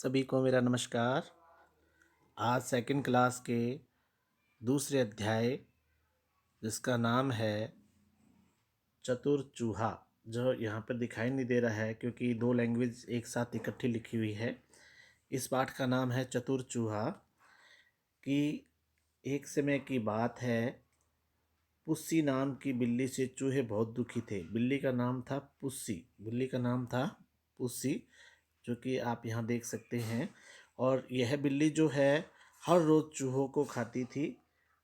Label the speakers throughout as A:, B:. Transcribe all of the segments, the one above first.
A: सभी को मेरा नमस्कार। आज सेकंड क्लास के दूसरे अध्याय जिसका नाम है चतुर चूहा, जो यहाँ पर दिखाई नहीं दे रहा है क्योंकि दो लैंग्वेज एक साथ इकट्ठी लिखी हुई है। इस पाठ का नाम है चतुर चूहा। कि एक समय की बात है, पुस्सी नाम की बिल्ली से चूहे बहुत दुखी थे। बिल्ली का नाम था पुस्सी, जो कि आप यहाँ देख सकते हैं। और यह बिल्ली जो है हर रोज़ चूहों को खाती थी।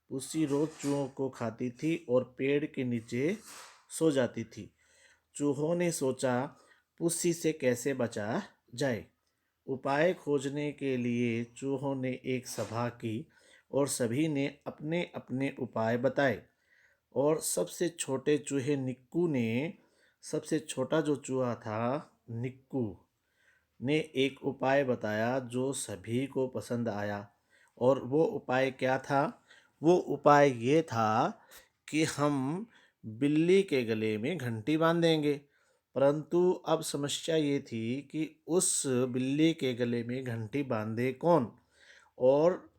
A: पुस्सी रोज़ चूहों को खाती थी और पेड़ के नीचे सो जाती थी। चूहों ने सोचा पुस्सी से कैसे बचा जाए। उपाय खोजने के लिए चूहों ने एक सभा की और सभी ने अपने अपने उपाय बताए। और सबसे छोटा जो चूहा था, निक्कू ने एक उपाय बताया जो सभी को पसंद आया। और वो उपाय क्या था? वो उपाय ये था कि हम बिल्ली के गले में घंटी बांधेंगे। परंतु अब समस्या ये थी कि उस बिल्ली के गले में घंटी बांधे कौन? और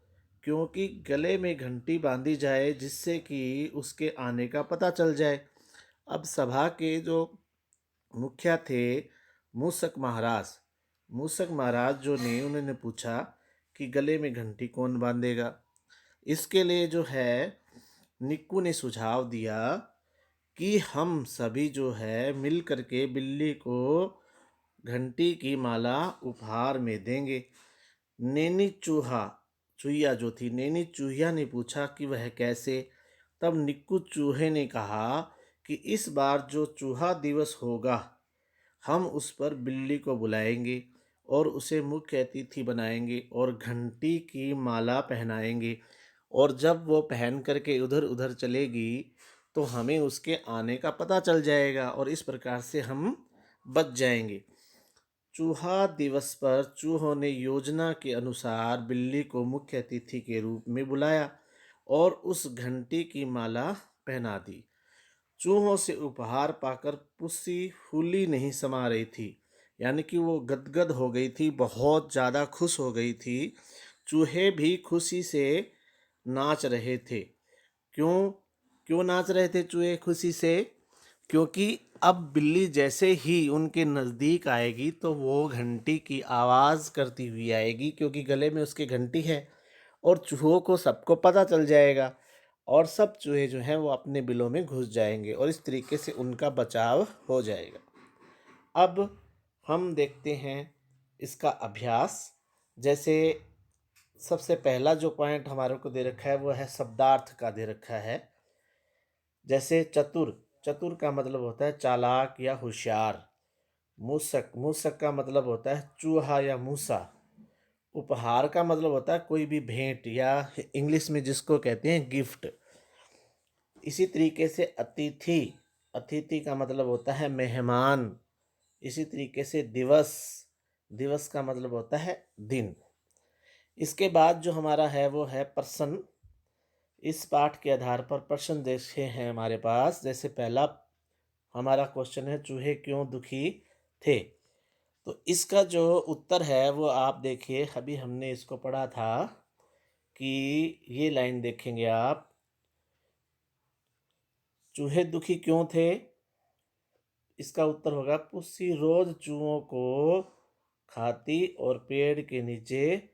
A: क्योंकि गले में घंटी बांधी जाए जिससे कि उसके आने का पता चल जाए। अब सभा के जो मुखिया थे, मूसक महाराज मूसक महाराज जो ने उन्होंने पूछा कि गले में घंटी कौन बांधेगा। इसके लिए जो है निक्कू ने सुझाव दिया कि हम सभी जो है मिल करके बिल्ली को घंटी की माला उपहार में देंगे। नैनी चूहिया जो थी, नैनी चूहिया ने पूछा कि वह कैसे। तब निक्कू चूहे ने कहा कि इस बार जो चूहा दिवस होगा, हम उस पर बिल्ली को बुलाएंगे और उसे मुख्य अतिथि बनाएंगे और घंटी की माला पहनाएंगे। और जब वो पहन करके उधर उधर चलेगी तो हमें उसके आने का पता चल जाएगा और इस प्रकार से हम बच जाएंगे। चूहा दिवस पर चूहों ने योजना के अनुसार बिल्ली को मुख्य अतिथि के रूप में बुलाया और उस घंटी की माला पहना दी। चूहों से उपहार पाकर पुस्सी फूली नहीं समा रही थी, यानी कि वो गदगद हो गई थी, बहुत ज़्यादा खुश हो गई थी। चूहे भी खुशी से नाच रहे थे। क्यों क्यों नाच रहे थे चूहे खुशी से? क्योंकि अब बिल्ली जैसे ही उनके नज़दीक आएगी तो वो घंटी की आवाज़ करती हुई आएगी, क्योंकि गले में उसके घंटी है। और चूहों को सबको पता चल जाएगा और सब चूहे जो हैं वो अपने बिलों में घुस जाएंगे और इस तरीके से उनका बचाव हो जाएगा। अब हम देखते हैं इसका अभ्यास। जैसे सबसे पहला जो पॉइंट हमारे को दे रखा है वो है शब्दार्थ का दे रखा है। जैसे चतुर, चतुर का मतलब होता है चालाक या होशियार। मूसक, मूसक का मतलब होता है चूहा या मूसा। उपहार का मतलब होता है कोई भी भेंट या इंग्लिश में जिसको कहते हैं गिफ्ट। इसी तरीके से अतिथि, अतिथि का मतलब होता है मेहमान। इसी तरीके से दिवस, दिवस का मतलब होता है दिन। इसके बाद जो हमारा है वो है प्रश्न। इस पाठ के आधार पर प्रश्न देखे हैं हमारे पास। जैसे पहला हमारा क्वेश्चन है, चूहे क्यों दुखी थे? तो इसका जो उत्तर है वो आप देखिए, अभी हमने इसको पढ़ा था कि ये लाइन देखेंगे आप, चूहे दुखी क्यों थे? इसका उत्तर होगा पुस्सी रोज चूहों को खाती और पेड़ के नीचे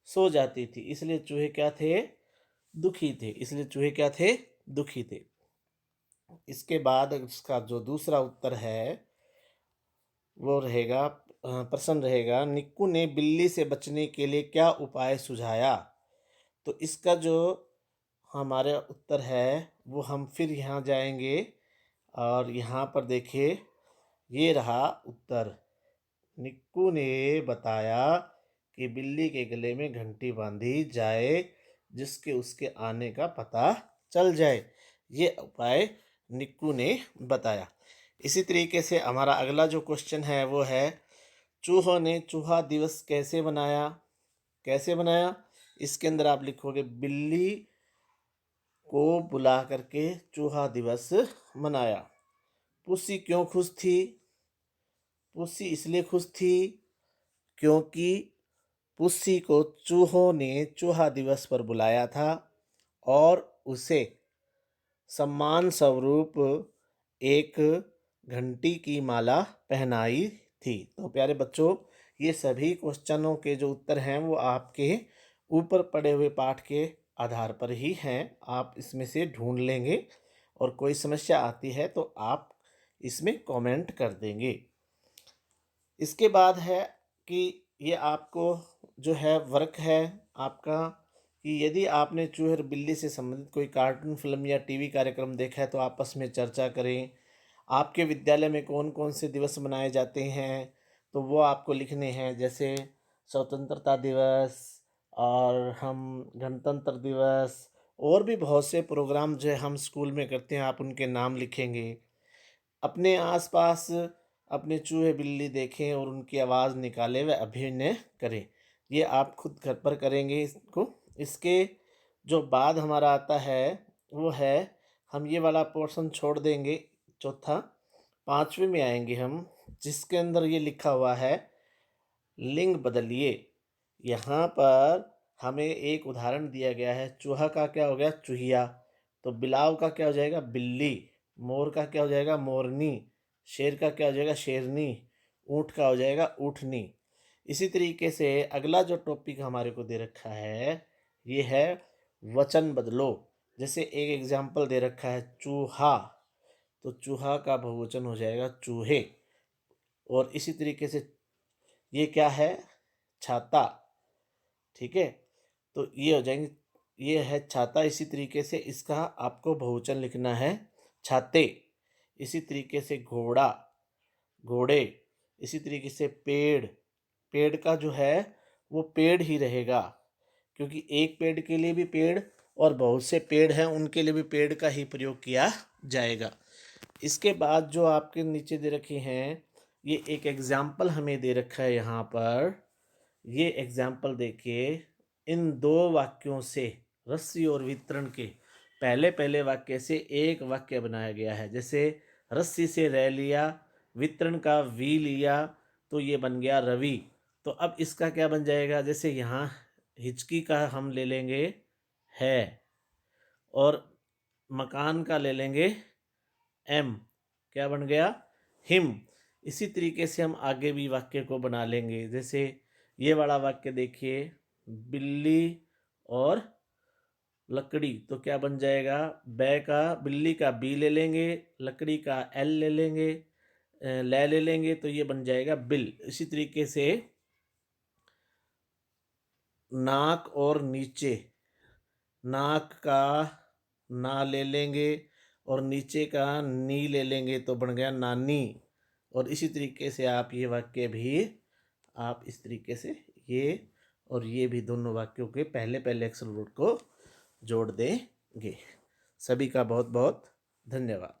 A: सो जाती थी, इसलिए चूहे क्या थे? दुखी थे। इसलिए चूहे क्या थे? दुखी थे। इसके बाद इसका जो दूसरा उत्तर है वो रहेगा, प्रश्न रहेगा, निक्कू ने बिल्ली से बचने के लिए क्या उपाय सुझाया? तो इसका जो हमारा उत्तर है वो हम फिर यहाँ जाएंगे और यहाँ पर देखिए, ये रहा उत्तर। निक्कू ने बताया कि बिल्ली के गले में घंटी बांधी जाए जिसके उसके आने का पता चल जाए। ये उपाय निक्कू ने बताया। इसी तरीके से हमारा अगला जो क्वेश्चन है वो है, चूहों ने चूहा दिवस कैसे बनाया? कैसे बनाया? इसके अंदर आप लिखोगे बिल्ली को बुला करके चूहा दिवस मनाया। पुस्सी क्यों खुश थी? पुस्सी इसलिए खुश थी क्योंकि पुस्सी को चूहों ने चूहा दिवस पर बुलाया था और उसे सम्मान स्वरूप एक घंटी की माला पहनाई थी। तो प्यारे बच्चों, ये सभी क्वेश्चनों के जो उत्तर हैं वो आपके ऊपर पढ़े हुए पाठ के आधार पर ही हैं। आप इसमें से ढूंढ लेंगे और कोई समस्या आती है तो आप इसमें कमेंट कर देंगे। इसके बाद है कि ये आपको जो है वर्क है आपका, कि यदि आपने चूहे और बिल्ली से संबंधित कोई कार्टून फिल्म या टीवी कार्यक्रम देखा है तो आपस में चर्चा करें। आपके विद्यालय में कौन कौन से दिवस मनाए जाते हैं तो वो आपको लिखने हैं, जैसे स्वतंत्रता दिवस और हम गणतंत्र दिवस, और भी बहुत से प्रोग्राम जो है हम स्कूल में करते हैं, आप उनके नाम लिखेंगे। अपने आसपास अपने चूहे बिल्ली देखें और उनकी आवाज़ निकालें व अभिनय करें। ये आप खुद घर पर करेंगे इसको। इसके जो बाद हमारा आता है वो है, हम ये वाला पोर्शन छोड़ देंगे चौथा, पाँचवें में आएंगे हम, जिसके अंदर ये लिखा हुआ है लिंग बदलिए। यहाँ पर हमें एक उदाहरण दिया गया है। चूहा का क्या हो गया? चूहिया। तो बिलाव का क्या हो जाएगा? बिल्ली। मोर का क्या हो जाएगा? मोरनी। शेर का क्या हो जाएगा? शेरनी। ऊँट का हो जाएगा ऊँटनी। इसी तरीके से अगला जो टॉपिक हमारे को दे रखा है ये है वचन बदलो। जैसे एक एग्जाम्पल दे रखा है चूहा, तो चूहा का बहुवचन हो जाएगा चूहे। और इसी तरीके से ये क्या है? छाता। ठीक है, तो ये हो जाएंगे, ये है छाता। इसी तरीके से इसका आपको बहुवचन लिखना है छाते। इसी तरीके से घोड़ा, घोड़े। इसी तरीके से पेड़, पेड़ का जो है वो पेड़ ही रहेगा, क्योंकि एक पेड़ के लिए भी पेड़ और बहुत से पेड़ हैं उनके लिए भी पेड़ का ही प्रयोग किया जाएगा। इसके बाद जो आपके नीचे दे रखे हैं, ये एक एग्जाम्पल हमें दे रखा है यहाँ पर। ये एग्जाम्पल देखिए, इन दो वाक्यों से रस्सी और वितरण के पहले पहले वाक्य से एक वाक्य बनाया गया है। जैसे रस्सी से रह लिया, वितरण का वी लिया, तो ये बन गया रवि। तो अब इसका क्या बन जाएगा? जैसे यहाँ हिचकी का हम ले लेंगे है, और मकान का ले लेंगे एम, क्या बन गया? हिम। इसी तरीके से हम आगे भी वाक्य को बना लेंगे। जैसे ये वाला वाक्य देखिए, बिल्ली और लकड़ी, तो क्या बन जाएगा? बै का, बिल्ली का बी ले लेंगे, लकड़ी का एल ले लेंगे, ले लेंगे, तो ये बन जाएगा बिल। इसी तरीके से नाक और नीचे, नाक का ना ले लेंगे और नीचे का नी ले लेंगे, तो बन गया नानी। और इसी तरीके से आप ये वाक्य भी आप इस तरीके से ये और ये भी दोनों वाक्यों के पहले पहले अक्षर को जोड़ देंगे। सभी का बहुत बहुत धन्यवाद।